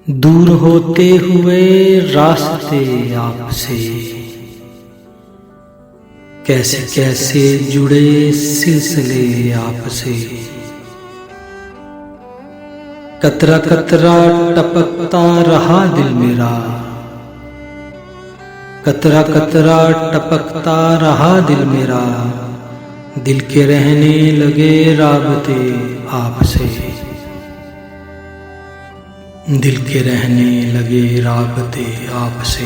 दूर होते हुए रास्ते आपसे, कैसे कैसे जुड़े सिलसिले आपसे। कतरा कतरा टपकता रहा दिल मेरा, कतरा कतरा टपकता रहा दिल मेरा। दिल के रहने लगे राबते आपसे, दिल के रहने लगे राबते आपसे।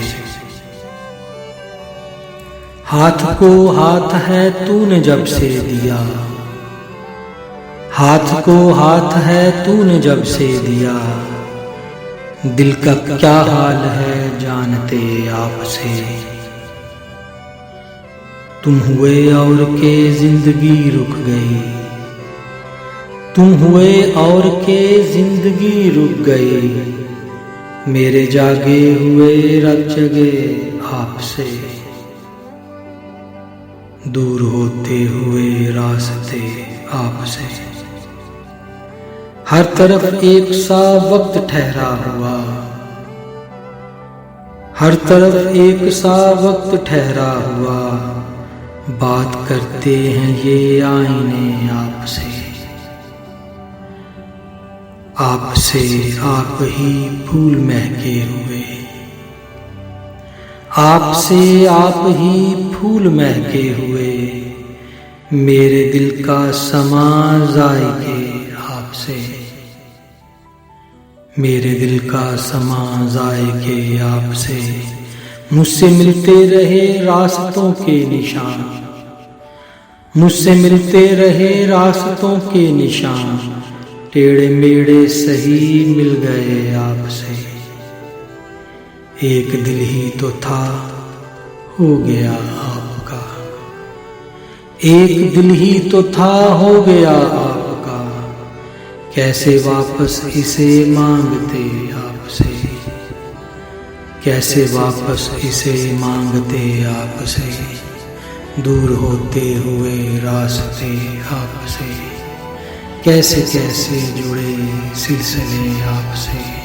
हाथ को हाथ है तूने जब से दिया, हाथ को हाथ है तूने जब से दिया। दिल का क्या हाल है जानते आपसे। तुम हुए और के जिंदगी रुक गई, तुम हुए और के जिंदगी रुक गई। मेरे जागे हुए रब जगे आपसे, दूर होते हुए रास्ते आपसे। हर तरफ एक सा वक्त ठहरा हुआ, हर तरफ एक सा वक्त ठहरा हुआ। बात करते हैं ये आईने आपसे, आपसे आप ही फूल महके हुए, आपसे आप ही फूल महके हुए। मेरे दिल का समा जाएगे आपसे, मेरे दिल का समा जाएगे आपसे। मुझसे मिलते रहे रास्तों के निशान, मुझसे मिलते रहे रास्तों के निशान। टेढ़े मेढ़े सही मिल गए आपसे। एक दिल ही तो था हो गया आपका, एक दिल ही तो था हो गया आपका। कैसे वापस इसे मांगते आपसे, कैसे वापस इसे मांगते आपसे। दूर होते हुए रास्ते आपसे, कैसे कैसे जुड़े सिलसिले आपसे।